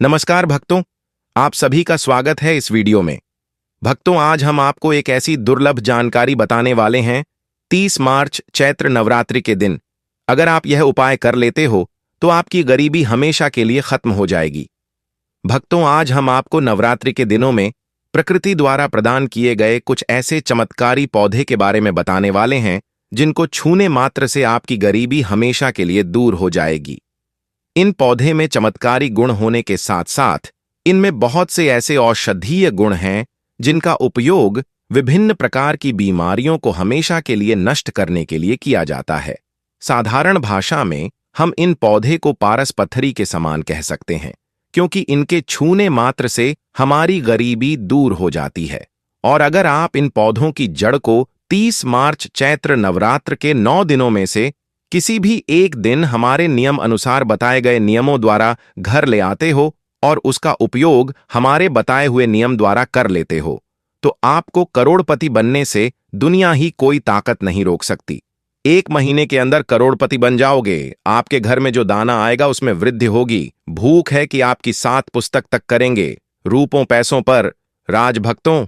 नमस्कार भक्तों, आप सभी का स्वागत है इस वीडियो में। भक्तों, आज हम आपको एक ऐसी दुर्लभ जानकारी बताने वाले हैं। 30 मार्च चैत्र नवरात्रि के दिन अगर आप यह उपाय कर लेते हो तो आपकी गरीबी हमेशा के लिए खत्म हो जाएगी। भक्तों, आज हम आपको नवरात्रि के दिनों में प्रकृति द्वारा प्रदान किए गए कुछ ऐसे चमत्कारी पौधे के बारे में बताने वाले हैं जिनको छूने मात्र से आपकी गरीबी हमेशा के लिए दूर हो जाएगी। इन पौधे में चमत्कारी गुण होने के साथ साथ इनमें बहुत से ऐसे औषधीय गुण हैं जिनका उपयोग विभिन्न प्रकार की बीमारियों को हमेशा के लिए नष्ट करने के लिए किया जाता है। साधारण भाषा में हम इन पौधे को पारस पत्थरी के समान कह सकते हैं, क्योंकि इनके छूने मात्र से हमारी गरीबी दूर हो जाती है। और अगर आप इन पौधों की जड़ को 30 मार्च चैत्र नवरात्र के 9 दिनों में से किसी भी एक दिन हमारे नियम अनुसार बताए गए नियमों द्वारा घर ले आते हो और उसका उपयोग हमारे बताए हुए नियम द्वारा कर लेते हो, तो आपको करोड़पति बनने से दुनिया ही कोई ताकत नहीं रोक सकती। 1 महीने के अंदर करोड़पति बन जाओगे। आपके घर में जो दाना आएगा उसमें वृद्धि होगी। भूख है कि आपकी 7 पुस्तक तक करेंगे। रूपों पैसों पर राज। भक्तों,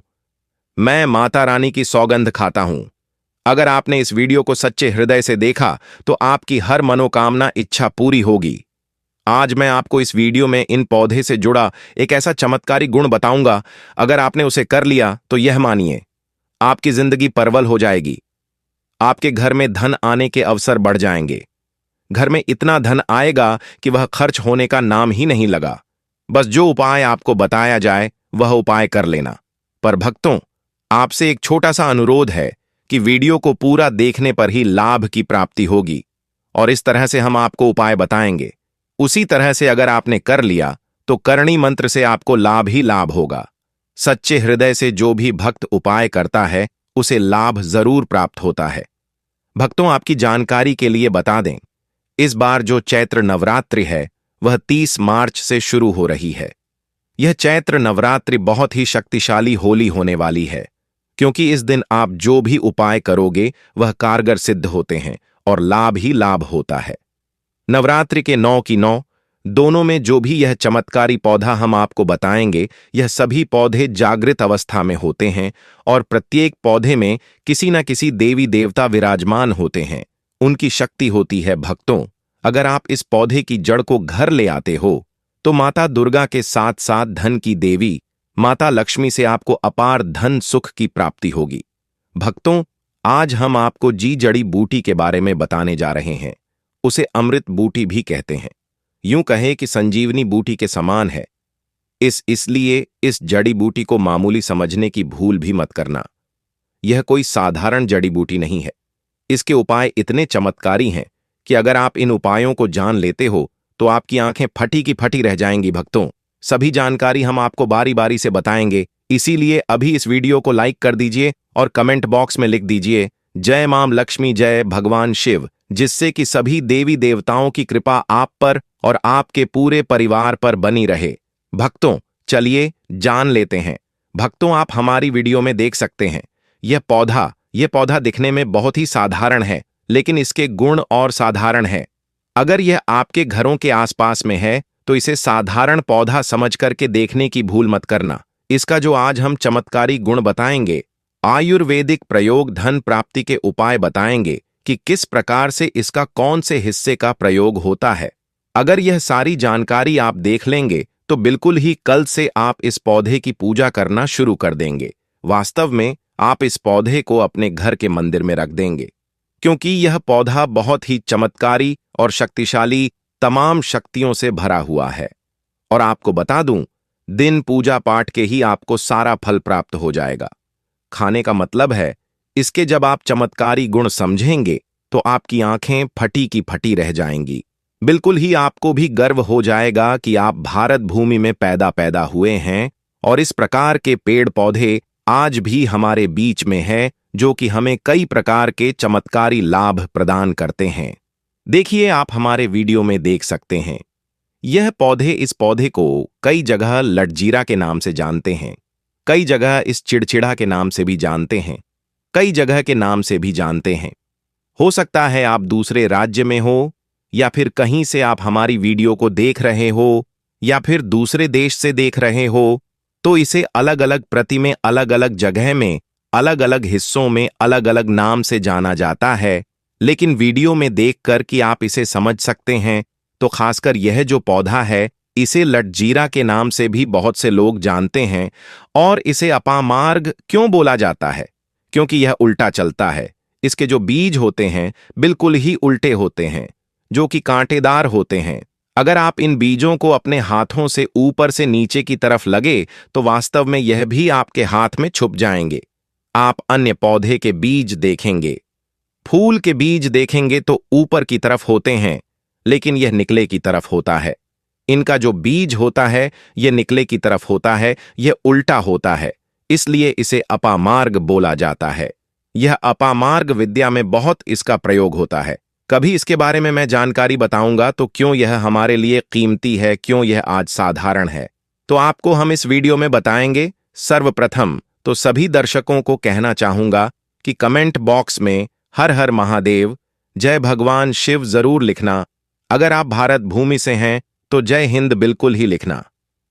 मैं माता रानी की सौगंध खाता हूं। अगर आपने इस वीडियो को सच्चे हृदय से देखा तो आपकी हर मनोकामना इच्छा पूरी होगी। आज मैं आपको इस वीडियो में इन पौधे से जुड़ा एक ऐसा चमत्कारी गुण बताऊंगा, अगर आपने उसे कर लिया तो यह मानिए, आपकी जिंदगी परवल हो जाएगी। आपके घर में धन आने के अवसर बढ़ जाएंगे। घर में इतना धन आएगा कि वह खर्च होने का नाम ही नहीं लगा। बस जो उपाय आपको बताया जाए वह उपाय कर लेना। पर भक्तों, आपसे एक छोटा सा अनुरोध है कि वीडियो को पूरा देखने पर ही लाभ की प्राप्ति होगी। और इस तरह से हम आपको उपाय बताएंगे, उसी तरह से अगर आपने कर लिया तो करणी मंत्र से आपको लाभ ही लाभ होगा। सच्चे हृदय से जो भी भक्त उपाय करता है उसे लाभ जरूर प्राप्त होता है। भक्तों, आपकी जानकारी के लिए बता दें, इस बार जो चैत्र नवरात्रि है वह 30 मार्च से शुरू हो रही है। यह चैत्र नवरात्रि बहुत ही शक्तिशाली होली होने वाली है, क्योंकि इस दिन आप जो भी उपाय करोगे वह कारगर सिद्ध होते हैं और लाभ ही लाभ होता है। नवरात्रि के 9 की 9 दोनों में जो भी यह चमत्कारी पौधा हम आपको बताएंगे, यह सभी पौधे जागृत अवस्था में होते हैं और प्रत्येक पौधे में किसी न किसी देवी देवता विराजमान होते हैं। उनकी शक्ति होती है। भक्तों, अगर आप इस पौधे की जड़ को घर ले आते हो तो माता दुर्गा के साथ साथ धन की देवी माता लक्ष्मी से आपको अपार धन सुख की प्राप्ति होगी। भक्तों, आज हम आपको जड़ी बूटी के बारे में बताने जा रहे हैं। उसे अमृत बूटी भी कहते हैं। यूं कहें कि संजीवनी बूटी के समान है। इसलिए इस जड़ी बूटी को मामूली समझने की भूल भी मत करना। यह कोई साधारण जड़ी बूटी नहीं है। इसके उपाय इतने चमत्कारी हैं कि अगर आप इन उपायों को जान लेते हो तो आपकी आंखें फटी की फटी रह जाएंगी। भक्तों, सभी जानकारी हम आपको बारी बारी से बताएंगे, इसीलिए अभी इस वीडियो को लाइक कर दीजिए और कमेंट बॉक्स में लिख दीजिए जय मां लक्ष्मी, जय भगवान शिव, जिससे कि सभी देवी देवताओं की कृपा आप पर और आपके पूरे परिवार पर बनी रहे। भक्तों, चलिए जान लेते हैं। भक्तों, आप हमारी वीडियो में देख सकते हैं यह पौधा दिखने में बहुत ही साधारण है, लेकिन इसके गुण और साधारण है। अगर यह आपके घरों के आसपास में है तो इसे साधारण पौधा समझ करके देखने की भूल मत करना। इसका जो आज हम चमत्कारी गुण बताएंगे, आयुर्वेदिक प्रयोग, धन प्राप्ति के उपाय बताएंगे कि किस प्रकार से इसका कौन से हिस्से का प्रयोग होता है। अगर यह सारी जानकारी आप देख लेंगे तो बिल्कुल ही कल से आप इस पौधे की पूजा करना शुरू कर देंगे। वास्तव में आप इस पौधे को अपने घर के मंदिर में रख देंगे, क्योंकि यह पौधा बहुत ही चमत्कारी और शक्तिशाली, तमाम शक्तियों से भरा हुआ है। और आपको बता दूं, दिन पूजा पाठ के ही आपको सारा फल प्राप्त हो जाएगा। खाने का मतलब है, इसके जब आप चमत्कारी गुण समझेंगे तो आपकी आंखें फटी की फटी रह जाएंगी। बिल्कुल ही आपको भी गर्व हो जाएगा कि आप भारत भूमि में पैदा हुए हैं और इस प्रकार के पेड़ पौधे आज भी हमारे बीच में है, जो कि हमें कई प्रकार के चमत्कारी लाभ प्रदान करते हैं। देखिए, आप हमारे वीडियो में देख सकते हैं इस पौधे को कई जगह लटजीरा के नाम से जानते हैं, कई जगह इस चिड़चिड़ा के नाम से भी जानते हैं, कई जगह के नाम से भी जानते हैं। हो सकता है आप दूसरे राज्य में हो या फिर कहीं से आप हमारी वीडियो को देख रहे हो या फिर दूसरे देश से देख रहे हो, तो इसे अलग अलग प्रति में अलग अलग जगह में अलग अलग हिस्सों में अलग अलग नाम से जाना जाता है। लेकिन वीडियो में देखकर कि आप इसे समझ सकते हैं, तो खासकर यह जो पौधा है, इसे लटजीरा के नाम से भी बहुत से लोग जानते हैं। और इसे अपामार्ग क्यों बोला जाता है? क्योंकि यह उल्टा चलता है। इसके जो बीज होते हैं बिल्कुल ही उल्टे होते हैं, जो कि कांटेदार होते हैं। अगर आप इन बीजों को अपने हाथों से ऊपर से नीचे की तरफ लगे, तो वास्तव में यह भी आपके हाथ में छुप जाएंगे। आप अन्य पौधे के बीज देखेंगे, फूल के बीज देखेंगे तो ऊपर की तरफ होते हैं, लेकिन यह निकले की तरफ होता है। इनका जो बीज होता है यह निकले की तरफ होता है, यह उल्टा होता है, इसलिए इसे अपामार्ग बोला जाता है। यह अपामार्ग विद्या में बहुत इसका प्रयोग होता है। कभी इसके बारे में मैं जानकारी बताऊंगा, तो क्यों यह हमारे लिए कीमती है, क्यों यह आज साधारण है, तो आपको हम इस वीडियो में बताएंगे। सर्वप्रथम तो सभी दर्शकों को कहना चाहूंगा कि कमेंट बॉक्स में हर हर महादेव, जय भगवान शिव जरूर लिखना। अगर आप भारत भूमि से हैं तो जय हिंद बिल्कुल ही लिखना।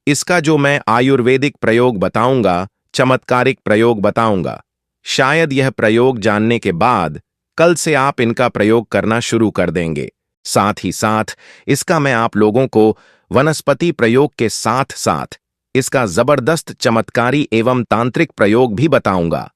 इसका जो मैं आयुर्वेदिक प्रयोग बताऊंगा, चमत्कारिक प्रयोग बताऊंगा, शायद यह प्रयोग जानने के बाद कल से आप इनका प्रयोग करना शुरू कर देंगे। साथ ही साथ इसका मैं आप लोगों को वनस्पति प्रयोग के साथ साथ इसका जबरदस्त चमत्कारी एवं तांत्रिक प्रयोग भी बताऊंगा।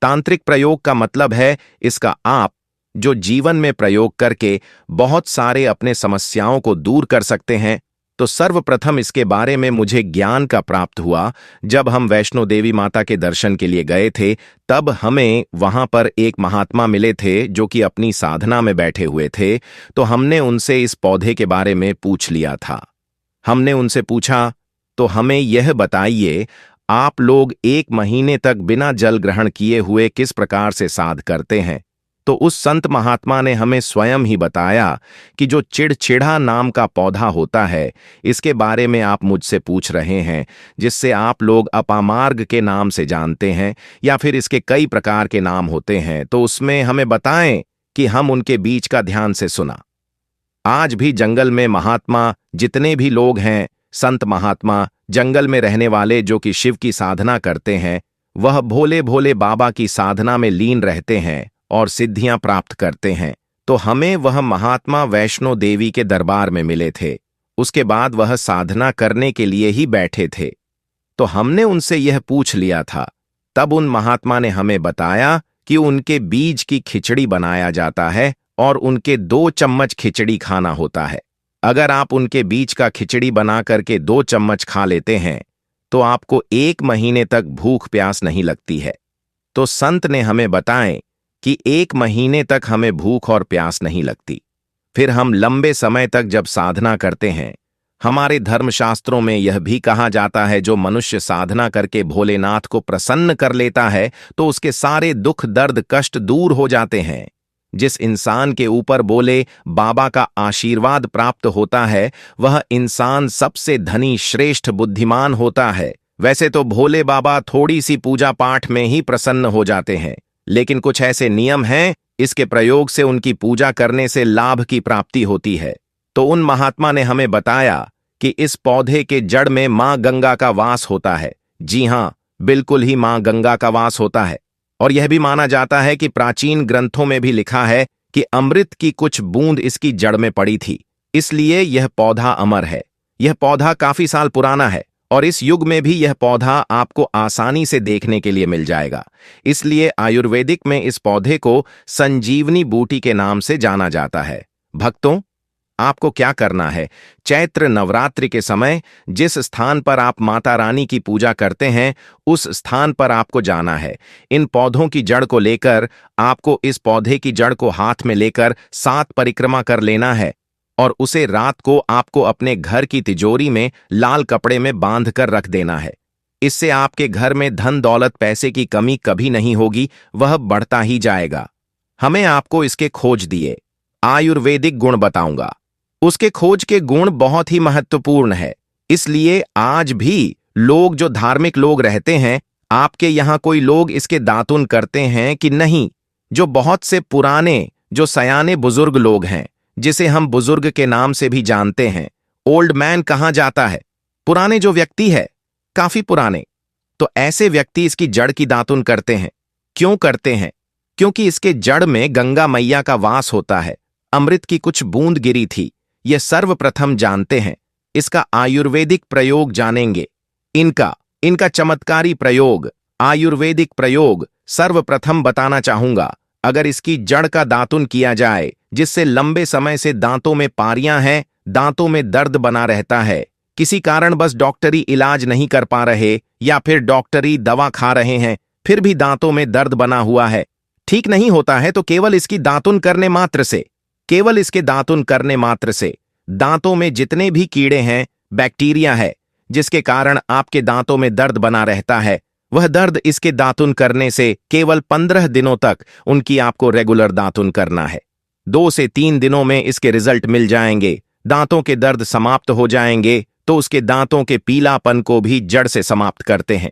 तांत्रिक प्रयोग का मतलब है इसका आप जो जीवन में प्रयोग करके बहुत सारे अपने समस्याओं को दूर कर सकते हैं। तो सर्वप्रथम इसके बारे में मुझे ज्ञान का प्राप्त हुआ जब हम वैष्णो देवी माता के दर्शन के लिए गए थे। तब हमें वहां पर एक महात्मा मिले थे जो कि अपनी साधना में बैठे हुए थे। तो हमने उनसे इस पौधे के बारे में पूछ लिया था। हमने उनसे पूछा, तो हमें यह बताइए, आप लोग 1 महीने तक बिना जल ग्रहण किए हुए किस प्रकार से साध करते हैं? तो उस संत महात्मा ने हमें स्वयं ही बताया कि जो चिड़चिड़ा नाम का पौधा होता है, इसके बारे में आप मुझसे पूछ रहे हैं, जिससे आप लोग अपामार्ग के नाम से जानते हैं, या फिर इसके कई प्रकार के नाम होते हैं। तो उसमें हमें बताएं कि हम उनके बीच का ध्यान से सुना। आज भी जंगल में महात्मा जितने भी लोग हैं, संत महात्मा, जंगल में रहने वाले जो कि शिव की साधना करते हैं, वह भोले भोले बाबा की साधना में लीन रहते हैं और सिद्धियां प्राप्त करते हैं। तो हमें वह महात्मा वैष्णो देवी के दरबार में मिले थे। उसके बाद वह साधना करने के लिए ही बैठे थे। तो हमने उनसे यह पूछ लिया था। तब उन महात्मा ने हमें बताया कि उनके बीज की खिचड़ी बनाया जाता है और उनके 2 चम्मच खिचड़ी खाना होता है। अगर आप उनके बीज का खिचड़ी बना करके 2 चम्मच खा लेते हैं, तो आपको 1 महीने तक भूख प्यास नहीं लगती है। तो संत ने हमें बताएं कि 1 महीने तक हमें भूख और प्यास नहीं लगती। फिर हम लंबे समय तक जब साधना करते हैं, हमारे धर्मशास्त्रों में यह भी कहा जाता है, जो मनुष्य साधना करके भोलेनाथ को प्रसन्न कर लेता है, तो उसके सारे दुख दर्द कष्ट दूर हो जाते हैं। जिस इंसान के ऊपर बोले बाबा का आशीर्वाद प्राप्त होता है, वह इंसान सबसे धनी श्रेष्ठ बुद्धिमान होता है। वैसे तो भोले बाबा थोड़ी सी पूजा पाठ में ही प्रसन्न हो जाते हैं, लेकिन कुछ ऐसे नियम हैं, इसके प्रयोग से उनकी पूजा करने से लाभ की प्राप्ति होती है। तो उन महात्मा ने हमें बताया कि इस पौधे के जड़ में मां गंगा का वास होता है। जी हां, बिल्कुल ही मां गंगा का वास होता है। और यह भी माना जाता है कि प्राचीन ग्रंथों में भी लिखा है कि अमृत की कुछ बूंद इसकी जड़ में पड़ी थी, इसलिए यह पौधा अमर है। यह पौधा काफी साल पुराना है और इस युग में भी यह पौधा आपको आसानी से देखने के लिए मिल जाएगा। इसलिए आयुर्वेदिक में इस पौधे को संजीवनी बूटी के नाम से जाना जाता है। भक्तों, आपको क्या करना है? चैत्र नवरात्रि के समय जिस स्थान पर आप माता रानी की पूजा करते हैं, उस स्थान पर आपको जाना है। इन पौधों की जड़ को लेकर आपको इस पौधे की जड़ को हाथ में लेकर 7 परिक्रमा कर लेना है और उसे रात को आपको अपने घर की तिजोरी में लाल कपड़े में बांध कर रख देना है। इससे आपके घर में धन दौलत पैसे की कमी कभी नहीं होगी, वह बढ़ता ही जाएगा। हमें आपको इसके खोज दिए आयुर्वेदिक गुण बताऊंगा। उसके खोज के गुण बहुत ही महत्वपूर्ण है। इसलिए आज भी लोग जो धार्मिक लोग रहते हैं, आपके यहां कोई लोग इसके दातुन करते हैं कि नहीं? जो बहुत से पुराने जो सयाने बुजुर्ग लोग हैं, जिसे हम बुजुर्ग के नाम से भी जानते हैं, ओल्ड मैन कहा जाता है, पुराने जो व्यक्ति है, काफी पुराने, तो ऐसे व्यक्ति इसकी जड़ की दातुन करते हैं। क्यों करते हैं? क्योंकि इसके जड़ में गंगा मैया का वास होता है, अमृत की कुछ बूंद गिरी थी। यह सर्वप्रथम जानते हैं। इसका आयुर्वेदिक प्रयोग जानेंगे। इनका चमत्कारी प्रयोग, आयुर्वेदिक प्रयोग सर्वप्रथम बताना चाहूंगा। अगर इसकी जड़ का दातुन किया जाए, जिससे लंबे समय से दांतों में पारियां हैं, दांतों में दर्द बना रहता है, किसी कारण बस डॉक्टरी इलाज नहीं कर पा रहे या फिर डॉक्टरी दवा खा रहे हैं, फिर भी दांतों में दर्द बना हुआ है, ठीक नहीं होता है, तो केवल इसकी दातुन करने मात्र से, केवल इसके दातुन करने मात्र से दांतों में जितने भी कीड़े हैं, बैक्टीरिया है, जिसके कारण आपके दांतों में दर्द बना रहता है, वह दर्द इसके दातुन करने से केवल 15 दिनों तक उनकी आपको रेगुलर दातुन करना है। 2 से 3 दिनों में इसके रिजल्ट मिल जाएंगे, दांतों के दर्द समाप्त हो जाएंगे, तो उसके दांतों के पीलापन को भी जड़ से समाप्त करते हैं।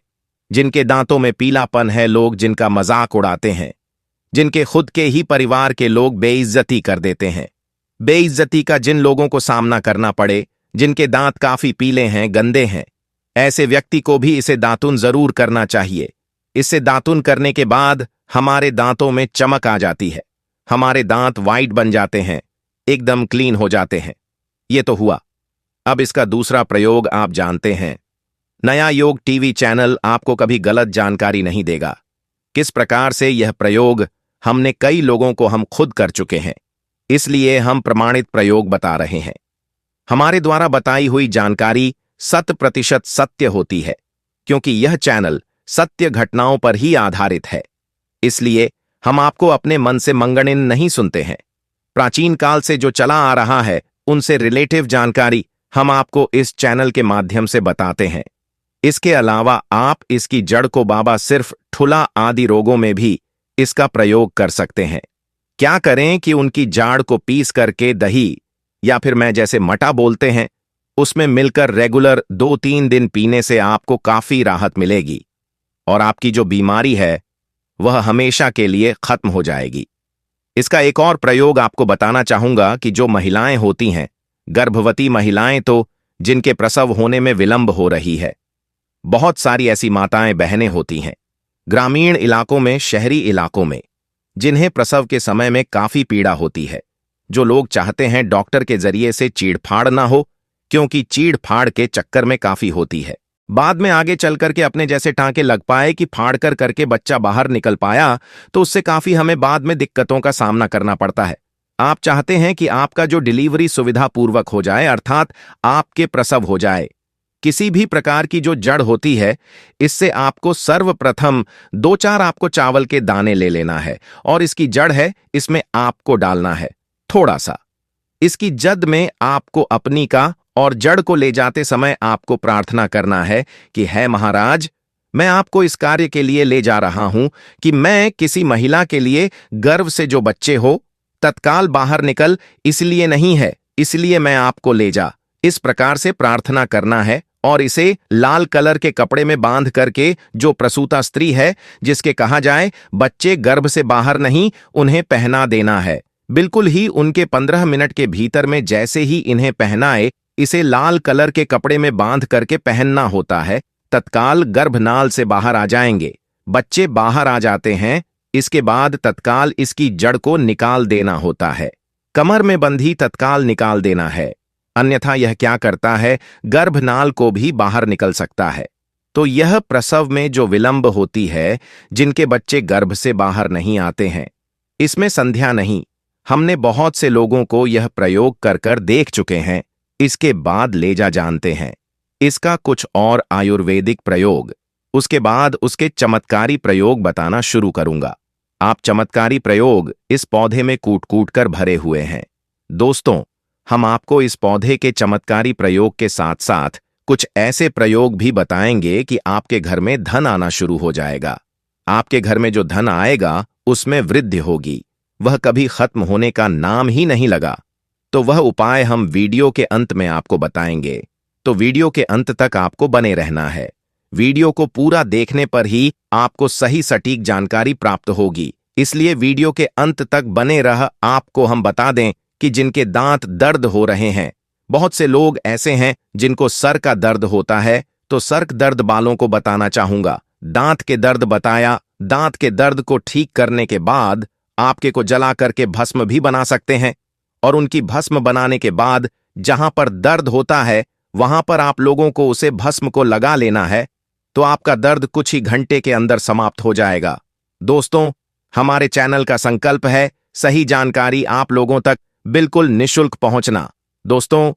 जिनके दांतों में पीलापन है, लोग जिनका मजाक उड़ाते हैं, जिनके खुद के ही परिवार के लोग बेइज्जती कर देते हैं, बेइज्जती का जिन लोगों को सामना करना पड़े, जिनके दांत काफी पीले हैं, गंदे हैं, ऐसे व्यक्ति को भी इसे दातुन जरूर करना चाहिए। इससे दातुन करने के बाद हमारे दांतों में चमक आ जाती है, हमारे दांत वाइट बन जाते हैं, एकदम क्लीन हो जाते हैं। ये तो हुआ। अब इसका दूसरा प्रयोग आप जानते हैं। नया योग टीवी चैनल आपको कभी गलत जानकारी नहीं देगा। किस प्रकार से यह प्रयोग हमने कई लोगों को हम खुद कर चुके हैं, इसलिए हम प्रमाणित प्रयोग बता रहे हैं। हमारे द्वारा बताई हुई जानकारी 100% सत्य होती है, क्योंकि यह चैनल सत्य घटनाओं पर ही आधारित है। इसलिए हम आपको अपने मन से मंगणिन नहीं सुनते हैं। प्राचीन काल से जो चला आ रहा है, उनसे रिलेटिव जानकारी हम आपको इस चैनल के माध्यम से बताते हैं। इसके अलावा आप इसकी जड़ को बाबा सिर्फ ठुला आदि रोगों में भी इसका प्रयोग कर सकते हैं। क्या करें कि उनकी जाड़ को पीस करके दही या फिर मैं जैसे मटा बोलते हैं, उसमें मिलकर रेगुलर 2-3 दिन पीने से आपको काफी राहत मिलेगी और आपकी जो बीमारी है वह हमेशा के लिए खत्म हो जाएगी। इसका एक और प्रयोग आपको बताना चाहूंगा कि जो महिलाएं होती हैं, गर्भवती महिलाएं, तो जिनके प्रसव होने में विलंब हो रही है, बहुत सारी ऐसी माताएं बहनें होती हैं ग्रामीण इलाकों में, शहरी इलाकों में, जिन्हें प्रसव के समय में काफी पीड़ा होती है, जो लोग चाहते हैं डॉक्टर के जरिए से चीड़फाड़ ना हो, क्योंकि चीड़फाड़ के चक्कर में काफी होती है, बाद में आगे चल करके अपने जैसे टांके लग पाए कि फाड़ कर करके बच्चा बाहर निकल पाया, तो उससे काफी हमें बाद में दिक्कतों का सामना करना पड़ता है। आप चाहते हैं कि आपका जो डिलीवरी सुविधा पूर्वक हो जाए, अर्थात आपके प्रसव हो जाए। किसी भी प्रकार की जो जड़ होती है, इससे आपको सर्वप्रथम 2-4 आपको चावल के दाने ले लेना है और इसकी जड़ है, इसमें आपको डालना है थोड़ा सा। इसकी जद में आपको अपनी का और जड़ को ले जाते समय आपको प्रार्थना करना है कि है महाराज, मैं आपको इस कार्य के लिए ले जा रहा हूं कि मैं किसी महिला के लिए गर्भ से जो बच्चे हो तत्काल बाहर निकल, इसलिए नहीं है, इसलिए मैं आपको ले जा। इस प्रकार से प्रार्थना करना है और इसे लाल कलर के कपड़े में बांध करके जो प्रसूता स्त्री है, जिसके कहा जाए बच्चे गर्भ से बाहर नहीं, उन्हें पहना देना है। बिल्कुल ही उनके 15 मिनट के भीतर में जैसे ही इन्हें पहनाए, इसे लाल कलर के कपड़े में बांध करके पहनना होता है, तत्काल गर्भनाल से बाहर आ जाएंगे, बच्चे बाहर आ जाते हैं। इसके बाद तत्काल इसकी जड़ को निकाल देना होता है, कमर में बंधी तत्काल निकाल देना है, अन्यथा यह क्या करता है, गर्भनाल को भी बाहर निकल सकता है। तो यह प्रसव में जो विलंब होती है, जिनके बच्चे गर्भ से बाहर नहीं आते हैं, इसमें संध्या नहीं। हमने बहुत से लोगों को यह प्रयोग कर कर देख चुके हैं, इसके बाद ले जा जानते हैं इसका कुछ और आयुर्वेदिक प्रयोग। उसके बाद उसके चमत्कारी प्रयोग बताना शुरू करूंगा। आप चमत्कारी प्रयोग इस पौधे में कूट कूट कर भरे हुए हैं। दोस्तों, हम आपको इस पौधे के चमत्कारी प्रयोग के साथ साथ कुछ ऐसे प्रयोग भी बताएंगे कि आपके घर में धन आना शुरू हो जाएगा। आपके घर में जो धन आएगा उसमें वृद्धि होगी, वह कभी खत्म होने का नाम ही नहीं लगा। तो वह उपाय हम वीडियो के अंत में आपको बताएंगे, तो वीडियो के अंत तक आपको बने रहना है। वीडियो को पूरा देखने पर ही आपको सही सटीक जानकारी प्राप्त होगी, इसलिए वीडियो के अंत तक बने रह। आपको हम बता दें कि जिनके दांत दर्द हो रहे हैं, बहुत से लोग ऐसे हैं जिनको सर का दर्द होता है, तो सर दर्द वालों को बताना चाहूंगा। दांत के दर्द बताया, दांत के दर्द को ठीक करने के बाद आपके को जला करके भस्म भी बना सकते हैं, और उनकी भस्म बनाने के बाद जहां पर दर्द होता है वहां पर आप लोगों को उसे भस्म को लगा लेना है, तो आपका दर्द कुछ ही घंटे के अंदर समाप्त हो जाएगा। दोस्तों, हमारे चैनल का संकल्प है सही जानकारी आप लोगों तक बिल्कुल निशुल्क पहुंचना। दोस्तों,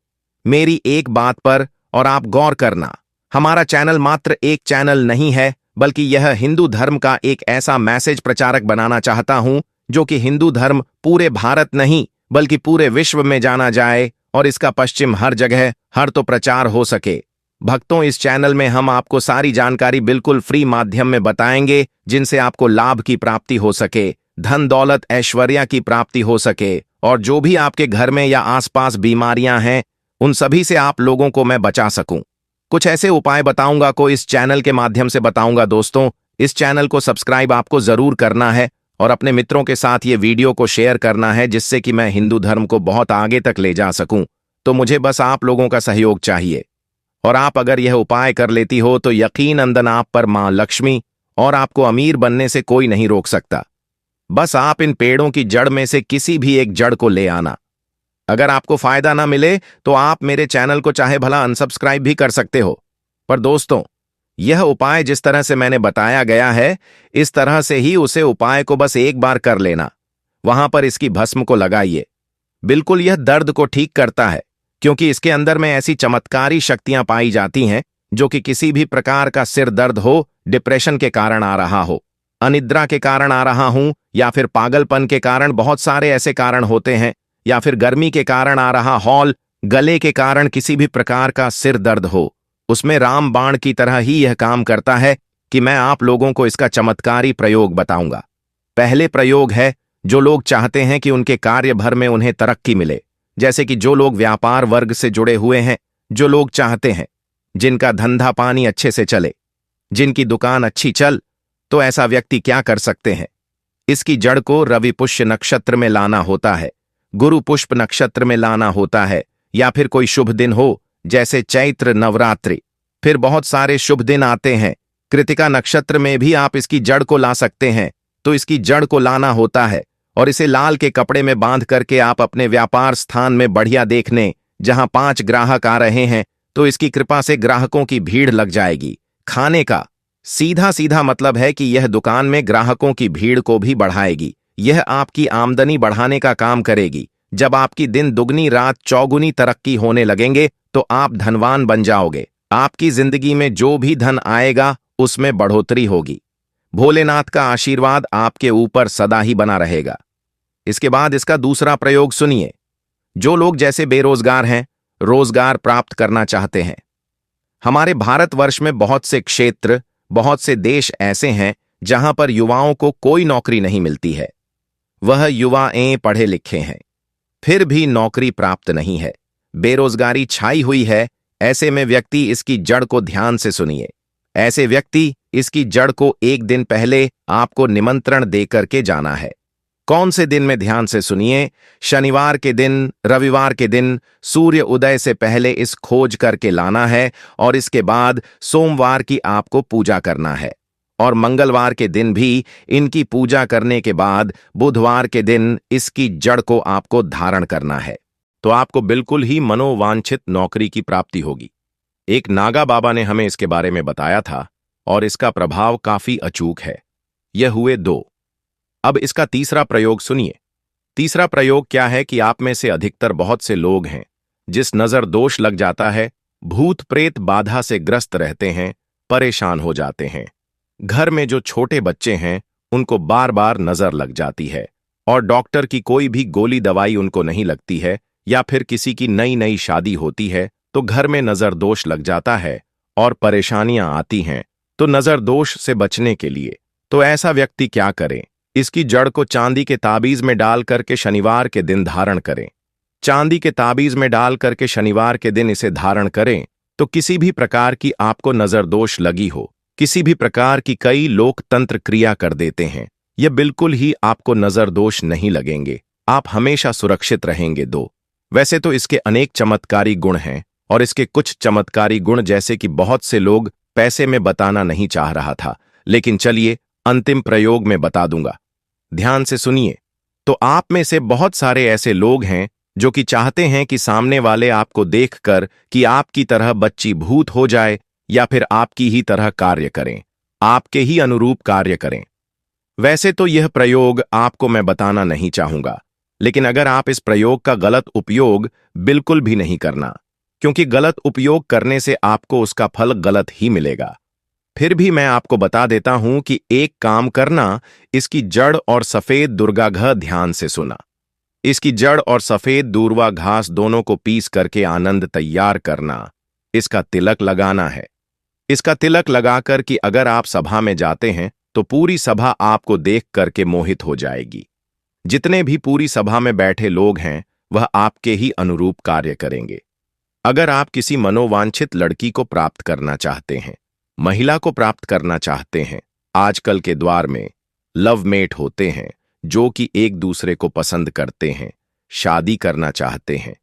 मेरी एक बात पर और आप गौर करना, हमारा चैनल मात्र एक चैनल नहीं है, बल्कि यह हिंदू धर्म का एक ऐसा मैसेज प्रचारक बनाना चाहता हूं जो कि हिंदू धर्म पूरे भारत नहीं बल्कि पूरे विश्व में जाना जाए और इसका पश्चिम हर जगह हर तो प्रचार हो सके। भक्तों, इस चैनल में हम आपको सारी जानकारी बिल्कुल फ्री माध्यम में बताएंगे, जिनसे आपको लाभ की प्राप्ति हो सके, धन दौलत ऐश्वर्या की प्राप्ति हो सके, और जो भी आपके घर में या आसपास बीमारियां हैं उन सभी से आप लोगों को मैं बचा सकूं। कुछ ऐसे उपाय बताऊंगा को इस चैनल के माध्यम से बताऊंगा। दोस्तों, इस चैनल को सब्सक्राइब आपको जरूर करना है और अपने मित्रों के साथ ये वीडियो को शेयर करना है, जिससे कि मैं हिंदू धर्म को बहुत आगे तक ले जा सकूं। तो मुझे बस आप लोगों का सहयोग चाहिए, और आप अगर यह उपाय कर लेती हो तो यकीनन आप पर मां लक्ष्मी और आपको अमीर बनने से कोई नहीं रोक सकता। बस आप इन पेड़ों की जड़ में से किसी भी एक जड़ को ले आना। अगर आपको फायदा ना मिले तो आप मेरे चैनल को चाहे भला अनसब्सक्राइब भी कर सकते हो, पर दोस्तों, यह उपाय जिस तरह से मैंने बताया गया है इस तरह से ही उसे उपाय को बस एक बार कर लेना, वहां पर इसकी भस्म को लगाइए। बिल्कुल यह दर्द को ठीक करता है, क्योंकि इसके अंदर में ऐसी चमत्कारी शक्तियां पाई जाती हैं जो कि किसी भी प्रकार का सिर दर्द हो, डिप्रेशन के कारण आ रहा हो, अनिद्रा के कारण आ रहा हूं, या फिर पागलपन के कारण, बहुत सारे ऐसे कारण होते हैं, या फिर गर्मी के कारण आ रहा हॉल, गले के कारण किसी भी प्रकार का सिर दर्द हो, उसमें राम बाण की तरह ही यह काम करता है कि मैं आप लोगों को इसका चमत्कारी प्रयोग बताऊंगा। पहले प्रयोग है, जो लोग चाहते हैं कि उनके कार्य भर में उन्हें तरक्की मिले, जैसे कि जो लोग व्यापार वर्ग से जुड़े हुए हैं, जो लोग चाहते हैं जिनका धंधा पानी अच्छे से चले, जिनकी दुकान अच्छी चल, तो ऐसा व्यक्ति क्या कर सकते हैं? इसकी जड़ को रवि पुष्य नक्षत्र में लाना होता है, गुरु पुष्प नक्षत्र में लाना होता है, या फिर कोई शुभ दिन हो जैसे चैत्र नवरात्रि। फिर बहुत सारे शुभ दिन आते हैं, कृतिका नक्षत्र में भी आप इसकी जड़ को ला सकते हैं। तो इसकी जड़ को लाना होता है और इसे लाल के कपड़े में बांध करके आप अपने व्यापार स्थान में बढ़िया देखने, जहां 5 ग्राहक आ रहे हैं तो इसकी कृपा से ग्राहकों की भीड़ लग जाएगी। खाने का सीधा सीधा मतलब है कि यह दुकान में ग्राहकों की भीड़ को भी बढ़ाएगी। यह आपकी आमदनी बढ़ाने का काम करेगी। जब आपकी दिन दुगनी रात चौगुनी तरक्की होने लगेंगे तो आप धनवान बन जाओगे। आपकी जिंदगी में जो भी धन आएगा उसमें बढ़ोतरी होगी। भोलेनाथ का आशीर्वाद आपके ऊपर सदा ही बना रहेगा। इसके बाद इसका दूसरा प्रयोग सुनिए। जो लोग जैसे बेरोजगार हैं, रोजगार प्राप्त करना चाहते हैं। हमारे भारतवर्ष में बहुत से क्षेत्र, बहुत से देश ऐसे हैं जहां पर युवाओं को कोई नौकरी नहीं मिलती है। वह युवाएं पढ़े लिखे हैं, फिर भी नौकरी प्राप्त नहीं है, बेरोजगारी छाई हुई है। ऐसे में व्यक्ति इसकी जड़ को ध्यान से सुनिए। ऐसे व्यक्ति इसकी जड़ को एक दिन पहले आपको निमंत्रण दे करके जाना है। कौन से दिन में ध्यान से सुनिए? शनिवार के दिन, रविवार के दिन सूर्य उदय से पहले इस खोज करके लाना है, और इसके बाद सोमवार की आपको पूजा करना है, और मंगलवार के दिन भी इनकी पूजा करने के बाद बुधवार के दिन इसकी जड़ को आपको धारण करना है। तो आपको बिल्कुल ही मनोवांछित नौकरी की प्राप्ति होगी। एक नागा बाबा ने हमें इसके बारे में बताया था और इसका प्रभाव काफी अचूक है। यह हुए 2। अब इसका तीसरा प्रयोग सुनिए। तीसरा प्रयोग क्या है कि आप में से अधिकतर बहुत से लोग हैं जिस नजर दोष लग जाता है, भूत प्रेत बाधा से ग्रस्त रहते हैं, परेशान हो जाते हैं। घर में जो छोटे बच्चे हैं उनको बार बार नजर लग जाती है, और डॉक्टर की कोई भी गोली दवाई उनको नहीं लगती है, या फिर किसी की नई नई शादी होती है तो घर में नजर दोष लग जाता है और परेशानियां आती हैं। तो नजर दोष से बचने के लिए तो ऐसा व्यक्ति क्या करे? इसकी जड़ को चांदी के ताबीज में डाल करके शनिवार के दिन धारण करें। चांदी के ताबीज में डाल करके शनिवार के दिन इसे धारण करें तो किसी भी प्रकार की आपको नजर दोष लगी हो, किसी भी प्रकार की, कई लोग तंत्र क्रिया कर देते हैं, यह बिल्कुल ही आपको नजर दोष नहीं लगेंगे। आप हमेशा सुरक्षित रहेंगे। 2 वैसे तो इसके अनेक चमत्कारी गुण हैं और इसके कुछ चमत्कारी गुण जैसे कि बहुत से लोग पैसे में बताना नहीं चाह रहा था, लेकिन चलिए अंतिम प्रयोग में बता दूंगा। ध्यान से सुनिए। तो आप में से बहुत सारे ऐसे लोग हैं जो कि चाहते हैं कि सामने वाले आपको देखकर कि आपकी तरह बच्ची भूत हो जाए या फिर आपकी ही तरह कार्य करें, आपके ही अनुरूप कार्य करें। वैसे तो यह प्रयोग आपको मैं बताना नहीं चाहूंगा, लेकिन अगर आप इस प्रयोग का गलत उपयोग बिल्कुल भी नहीं करना, क्योंकि गलत उपयोग करने से आपको उसका फल गलत ही मिलेगा। फिर भी मैं आपको बता देता हूं कि एक काम करना, इसकी जड़ और सफेद दुर्गा घ ध्यान से सुना। इसकी जड़ और सफेद दूर्वा घास दोनों को पीस करके आनंद तैयार करना, इसका तिलक लगाना है। इसका तिलक लगाकर कि अगर आप सभा में जाते हैं तो पूरी सभा आपको देख करके मोहित हो जाएगी। जितने भी पूरी सभा में बैठे लोग हैं वह आपके ही अनुरूप कार्य करेंगे। अगर आप किसी मनोवांछित लड़की को प्राप्त करना चाहते हैं, महिला को प्राप्त करना चाहते हैं, आजकल के द्वार में लवमेट होते हैं जो कि एक दूसरे को पसंद करते हैं, शादी करना चाहते हैं,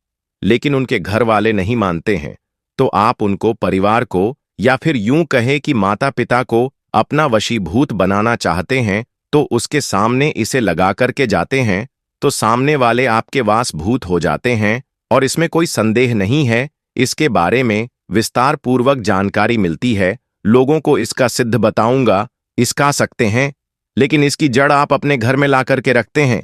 लेकिन उनके घर वाले नहीं मानते हैं, तो आप उनको, परिवार को, या फिर यूं कहे कि माता पिता को अपना वशीभूत बनाना चाहते हैं, तो उसके सामने इसे लगा करके जाते हैं तो सामने वाले आपके वास भूत हो जाते हैं। और इसमें कोई संदेह नहीं है, इसके बारे में विस्तार पूर्वक जानकारी मिलती है, लोगों को इसका सिद्ध बताऊंगा। इसका सकते हैं, लेकिन इसकी जड़ आप अपने घर में ला करके रखते हैं,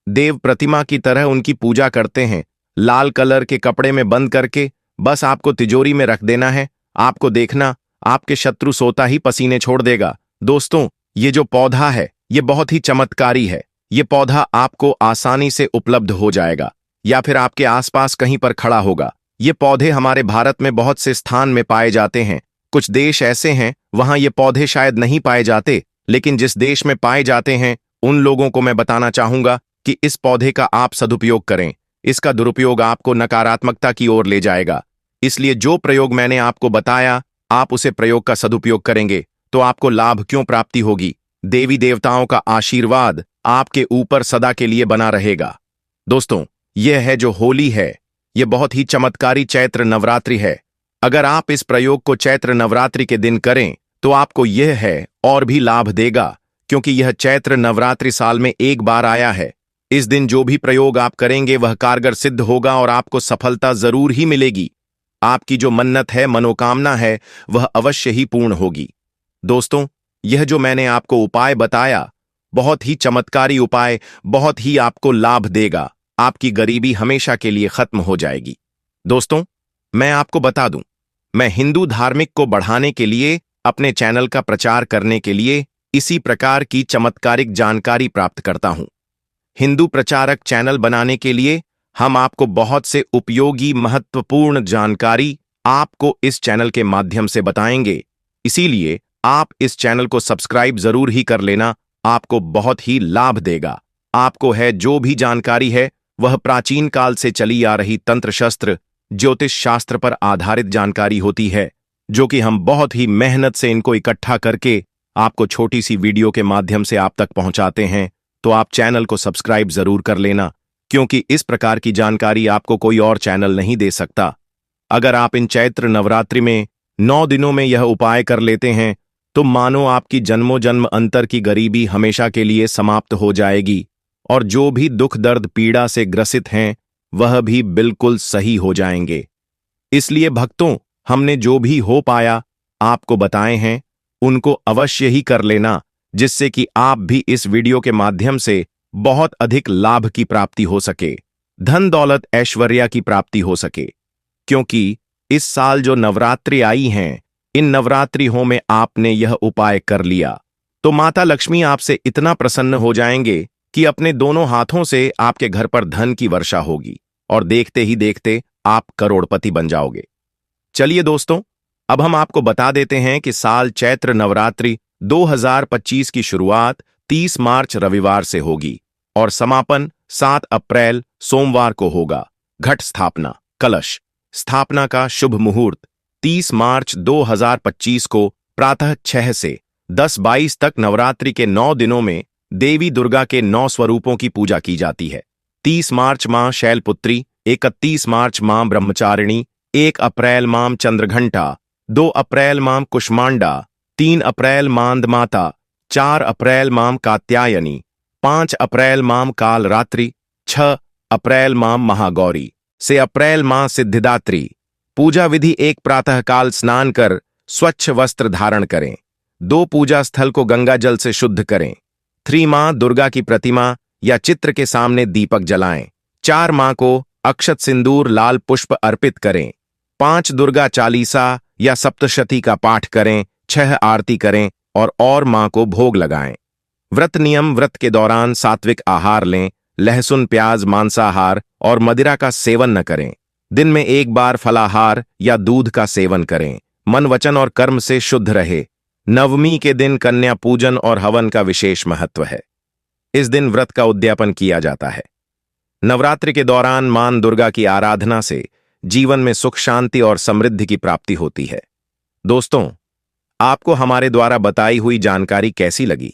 देव प्रतिमा की तरह उनकी पूजा करते हैं, लाल कलर के कपड़े में बंद करके बस आपको तिजोरी में रख देना है। आपको देखना, आपके शत्रु सोता ही पसीने छोड़ देगा। दोस्तों, ये जो पौधा है ये बहुत ही चमत्कारी है। ये पौधा आपको आसानी से उपलब्ध हो जाएगा या फिर आपके आसपास कहीं पर खड़ा होगा। ये पौधे हमारे भारत में बहुत से स्थान में पाए जाते हैं। कुछ देश ऐसे हैं वहां ये पौधे शायद नहीं पाए जाते, लेकिन जिस देश में पाए जाते हैं उन लोगों को मैं बताना चाहूंगा कि इस पौधे का आप सदुपयोग करें। इसका दुरुपयोग आपको नकारात्मकता की ओर ले जाएगा। इसलिए जो प्रयोग मैंने आपको बताया, आप उसे प्रयोग का सदुपयोग करेंगे तो आपको लाभ क्यों प्राप्ति होगी। देवी देवताओं का आशीर्वाद आपके ऊपर सदा के लिए बना रहेगा। दोस्तों, यह है जो होली है, यह बहुत ही चमत्कारी चैत्र नवरात्रि है। अगर आप इस प्रयोग को चैत्र नवरात्रि के दिन करें तो आपको यह है और भी लाभ देगा, क्योंकि यह चैत्र नवरात्रि साल में एक बार आया है। इस दिन जो भी प्रयोग आप करेंगे वह कारगर सिद्ध होगा और आपको सफलता जरूर ही मिलेगी। आपकी जो मन्नत है, मनोकामना है, वह अवश्य ही पूर्ण होगी। दोस्तों, यह जो मैंने आपको उपाय बताया, बहुत ही चमत्कारी उपाय, बहुत ही आपको लाभ देगा। आपकी गरीबी हमेशा के लिए खत्म हो जाएगी। दोस्तों, मैं आपको बता दूं, मैं हिंदू धार्मिक को बढ़ाने के लिए, अपने चैनल का प्रचार करने के लिए इसी प्रकार की चमत्कारिक जानकारी प्राप्त करता हूं। हिंदू प्रचारक चैनल बनाने के लिए हम आपको बहुत से उपयोगी, महत्वपूर्ण जानकारी आपको इस चैनल के माध्यम से बताएंगे। इसीलिए आप इस चैनल को सब्सक्राइब जरूर ही कर लेना, आपको बहुत ही लाभ देगा। आपको है जो भी जानकारी है वह प्राचीन काल से चली आ रही तंत्र शस्त्र, ज्योतिष शास्त्र पर आधारित जानकारी होती है, जो कि हम बहुत ही मेहनत से इनको इकट्ठा करके आपको छोटी सी वीडियो के माध्यम से आप तक पहुंचाते हैं। तो आप चैनल को सब्सक्राइब जरूर कर लेना, क्योंकि इस प्रकार की जानकारी आपको कोई और चैनल नहीं दे सकता। अगर आप इन चैत्र नवरात्रि में 9 दिनों में यह उपाय कर लेते हैं तो मानो आपकी जन्मों जन्म अंतर की गरीबी हमेशा के लिए समाप्त हो जाएगी और जो भी दुख दर्द पीड़ा से ग्रसित हैं वह भी बिल्कुल सही हो जाएंगे। इसलिए भक्तों, हमने जो भी हो पाया आपको बताए हैं, उनको अवश्य ही कर लेना, जिससे कि आप भी इस वीडियो के माध्यम से बहुत अधिक लाभ की प्राप्ति हो सके, धन दौलत ऐश्वर्या की प्राप्ति हो सके। क्योंकि इस साल जो नवरात्रि आई हैं, इन नवरात्रियों में आपने यह उपाय कर लिया तो माता लक्ष्मी आपसे इतना प्रसन्न हो जाएंगे कि अपने दोनों हाथों से आपके घर पर धन की वर्षा होगी और देखते ही देखते आप करोड़पति बन जाओगे। चलिए दोस्तों, अब हम आपको बता देते हैं कि साल चैत्र नवरात्रि 2025 की शुरुआत 30 मार्च रविवार से होगी और समापन 7 अप्रैल सोमवार को होगा। घट स्थापना, कलश स्थापना का शुभ मुहूर्त 30 मार्च 2025 को प्रातः 6 से 10:22 तक नवरात्रि के 9 दिनों में देवी दुर्गा के 9 स्वरूपों की पूजा की जाती है। 30 मार्च मां शैलपुत्री 31 मार्च मां ब्रह्मचारिणी, 1 अप्रैल मां चंद्रघंटा, 2 अप्रैल मां कुष्मांडा, 3 अप्रैल मांदमाता, 4 अप्रैल मां कात्यायनी, 5 अप्रैल मां कालरात्रि, 6 अप्रैल मां महागौरी, से अप्रैल मां सिद्धिदात्री। पूजा विधि: 1 प्रातःकाल स्नान कर स्वच्छ वस्त्र धारण करें। 2 पूजा स्थल को गंगा जल से शुद्ध करें। 3 मां दुर्गा की प्रतिमा या चित्र के सामने दीपक जलाएं। 4 मां को अक्षत सिंदूर लाल पुष्प अर्पित करें। 5 दुर्गा चालीसा या सप्तशती का पाठ करें। 6 आरती करें और मां को भोग लगाएं। व्रत नियम: व्रत के दौरान सात्विक आहार लें, लहसुन प्याज मांसाहार और मदिरा का सेवन न करें। दिन में 1 बार फलाहार या दूध का सेवन करें। मन वचन और कर्म से शुद्ध रहे। नवमी के दिन कन्या पूजन और हवन का विशेष महत्व है। इस दिन व्रत का उद्यापन किया जाता है। नवरात्रि के दौरान मां दुर्गा की आराधना से जीवन में सुख शांति और समृद्धि की प्राप्ति होती है। दोस्तों, आपको हमारे द्वारा बताई हुई जानकारी कैसी लगी?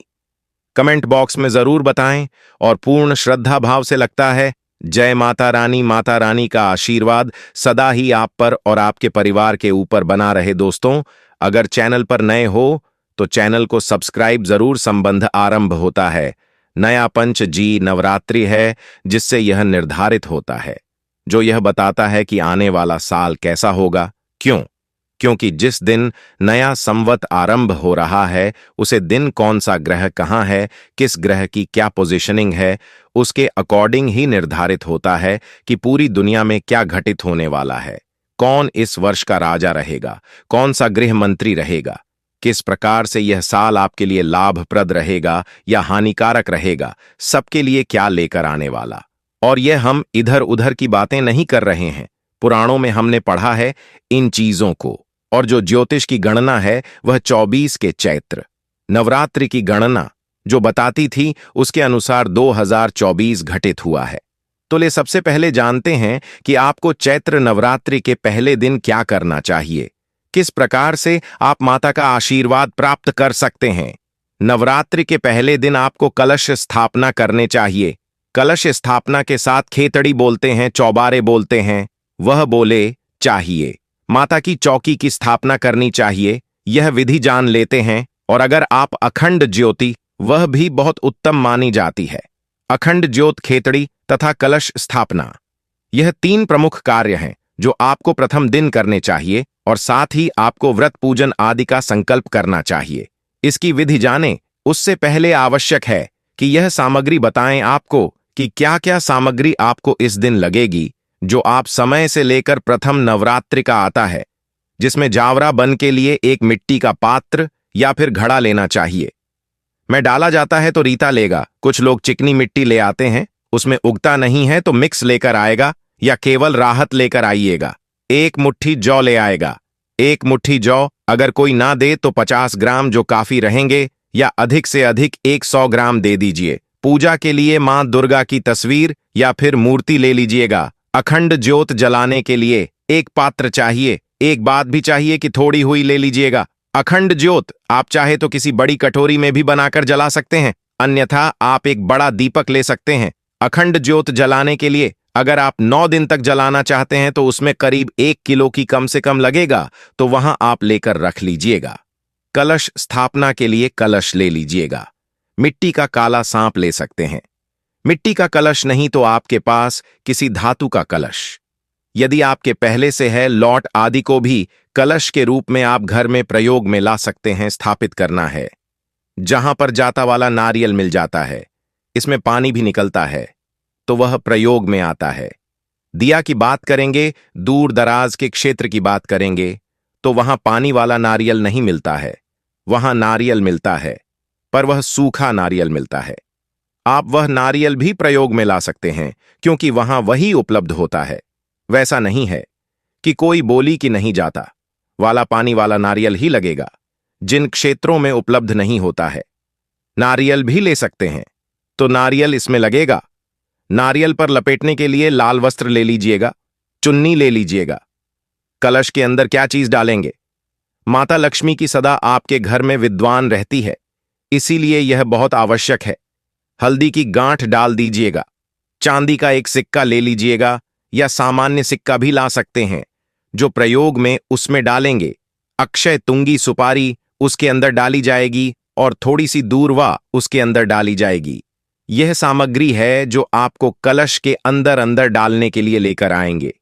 कमेंट बॉक्स में जरूर बताएं और पूर्ण श्रद्धा भाव से लगता है जय माता रानी का आशीर्वाद सदा ही आप पर और आपके परिवार के ऊपर बना रहे। दोस्तों, अगर चैनल पर नए हो तो चैनल को सब्सक्राइब जरूर। संबंध आरंभ होता है। नया पंच जी नवरात्रि है, जिससे यह निर्धारित होता है, जो यह बताता है कि आने वाला साल कैसा होगा। क्यों? क्योंकि जिस दिन नया संवत आरंभ हो रहा है, उसे दिन कौन सा ग्रह कहाँ है, किस ग्रह की क्या पोजीशनिंग है, उसके अकॉर्डिंग ही निर्धारित होता है कि पूरी दुनिया में क्या घटित होने वाला है। कौन इस वर्ष का राजा रहेगा, कौन सा गृह मंत्री रहेगा, किस प्रकार से यह साल आपके लिए लाभप्रद रहेगा या हानिकारक रहेगा, सबके लिए क्या लेकर आने वाला। और यह हम इधर उधर की बातें नहीं कर रहे हैं। पुराणों में हमने पढ़ा है इन चीजों को। और जो ज्योतिष की गणना है वह 24 के चैत्र नवरात्रि की गणना जो बताती थी, उसके अनुसार 2024 घटित हुआ है। तो ले सबसे पहले जानते हैं कि आपको चैत्र नवरात्रि के पहले दिन क्या करना चाहिए, किस प्रकार से आप माता का आशीर्वाद प्राप्त कर सकते हैं। नवरात्रि के पहले दिन आपको कलश स्थापना करने चाहिए। कलश स्थापना के साथ खेतड़ी बोलते हैं, चौबारे बोलते हैं, वह बोले चाहिए। माता की चौकी की स्थापना करनी चाहिए, यह विधि जान लेते हैं। और अगर आप अखंड ज्योति, वह भी बहुत उत्तम मानी जाती है। अखंड ज्योत, खेतड़ी तथा कलश स्थापना, यह 3 प्रमुख कार्य हैं जो आपको प्रथम दिन करने चाहिए और साथ ही आपको व्रत पूजन आदि का संकल्प करना चाहिए। इसकी विधि जाने उससे पहले आवश्यक है कि यह सामग्री बताएं आपको कि क्या क्या सामग्री आपको इस दिन लगेगी, जो आप समय से लेकर प्रथम नवरात्रि का आता है, जिसमें जावरा बन के लिए एक मिट्टी का पात्र या फिर घड़ा लेना चाहिए। में डाला जाता है तो रीता लेगा, कुछ लोग चिकनी मिट्टी ले आते हैं, उसमें उगता नहीं है तो मिक्स लेकर आएगा या केवल राहत लेकर आइएगा। 1 मुट्ठी जौ ले आएगा। 1 मुट्ठी जौ अगर कोई ना दे तो 50 ग्राम जो काफी रहेंगे, या अधिक से अधिक 100 ग्राम दे दीजिए। पूजा के लिए मां दुर्गा की तस्वीर या फिर मूर्ति ले लीजिएगा। अखंड ज्योत जलाने के लिए एक पात्र चाहिए। एक बात भी चाहिए कि थोड़ी हुई ले लीजिएगा। अखंड ज्योत आप चाहे तो किसी बड़ी कटोरी में भी बनाकर जला सकते हैं, अन्यथा आप एक बड़ा दीपक ले सकते हैं। अखंड ज्योत जलाने के लिए अगर आप 9 दिन तक जलाना चाहते हैं तो उसमें करीब 1 किलो की कम से कम लगेगा, तो वहां आप लेकर रख लीजिएगा। कलश स्थापना के लिए कलश ले लीजिएगा। मिट्टी का काला सांप ले सकते हैं। मिट्टी का कलश नहीं तो आपके पास किसी धातु का कलश, यदि आपके पहले से है, लौट आदि को भी कलश के रूप में आप घर में प्रयोग में ला सकते हैं। स्थापित करना है जहां पर जाता वाला नारियल मिल जाता है, इसमें पानी भी निकलता है, तो वह प्रयोग में आता है। दिया की बात करेंगे, दूर दराज के क्षेत्र की बात करेंगे, तो वहां पानी वाला नारियल नहीं मिलता है, वहां नारियल मिलता है, पर वह सूखा नारियल मिलता है। आप वह नारियल भी प्रयोग में ला सकते हैं, क्योंकि वहां वही उपलब्ध होता है। वैसा नहीं है कि कोई बोली कि नहीं जाता वाला पानी वाला नारियल ही लगेगा, जिन क्षेत्रों में उपलब्ध नहीं होता है। नारियल भी ले सकते हैं, तो नारियल इसमें लगेगा। नारियल पर लपेटने के लिए लाल वस्त्र ले लीजिएगा, चुन्नी ले लीजिएगा। कलश के अंदर क्या चीज डालेंगे? माता लक्ष्मी की सदा आपके घर में विद्वान रहती है, इसीलिए यह बहुत आवश्यक है। हल्दी की गांठ डाल दीजिएगा। चांदी का एक सिक्का ले लीजिएगा या सामान्य सिक्का भी ला सकते हैं। जो प्रयोग में उसमें डालेंगे, अक्षय तुंगी सुपारी उसके अंदर डाली जाएगी और थोड़ी सी दूर्वा उसके अंदर डाली जाएगी। यह सामग्री है जो आपको कलश के अंदर अंदर डालने के लिए लेकर आएंगे।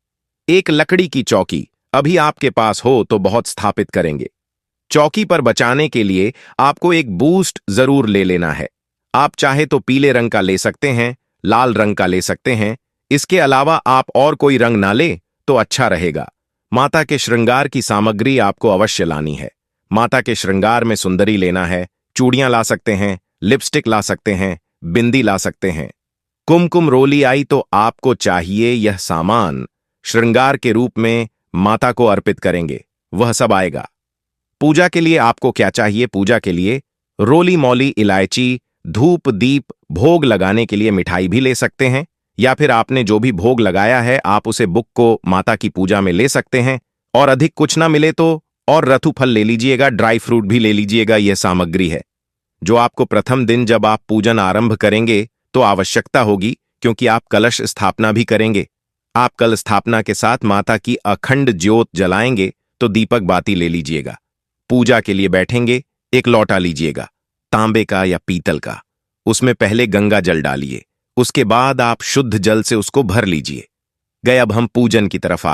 एक लकड़ी की चौकी अभी आपके पास हो तो बहुत स्थापित करेंगे। चौकी पर बचाने के लिए आपको एक बूस्ट जरूर ले लेना है। आप चाहे तो पीले रंग का ले सकते हैं, लाल रंग का ले सकते हैं। इसके अलावा आप और कोई रंग ना ले तो अच्छा रहेगा। माता के श्रृंगार की सामग्री आपको अवश्य लानी है। माता के श्रृंगार में सुंदरी लेना है, चूड़ियां ला सकते हैं, लिपस्टिक ला सकते हैं, बिंदी ला सकते हैं। कुमकुम रोली आई तो आपको चाहिए यह सामान श्रृंगार के रूप में माता को अर्पित करेंगे, वह सब आएगा। पूजा के लिए आपको क्या चाहिए? पूजा के लिए रोली मौली, इलायची, धूप, दीप, भोग लगाने के लिए मिठाई भी ले सकते हैं, या फिर आपने जो भी भोग लगाया है आप उसे बुक को माता की पूजा में ले सकते हैं। और अधिक कुछ ना मिले तो और रथु फल ले लीजिएगा, ड्राई फ्रूट भी ले लीजिएगा। यह सामग्री है जो आपको प्रथम दिन जब आप पूजन आरंभ करेंगे तो आवश्यकता होगी, क्योंकि आप कलश स्थापना भी करेंगे। आप कल स्थापना के साथ माता की अखंड ज्योत जलाएंगे तो दीपक बाती ले लीजिएगा। पूजा के लिए बैठेंगे, एक लौटा लीजिएगा, तांबे का या पीतल का। उसमें पहले गंगा जल डालिए, उसके बाद आप शुद्ध जल से उसको भर लीजिए। गए अब हम पूजन की तरफ आ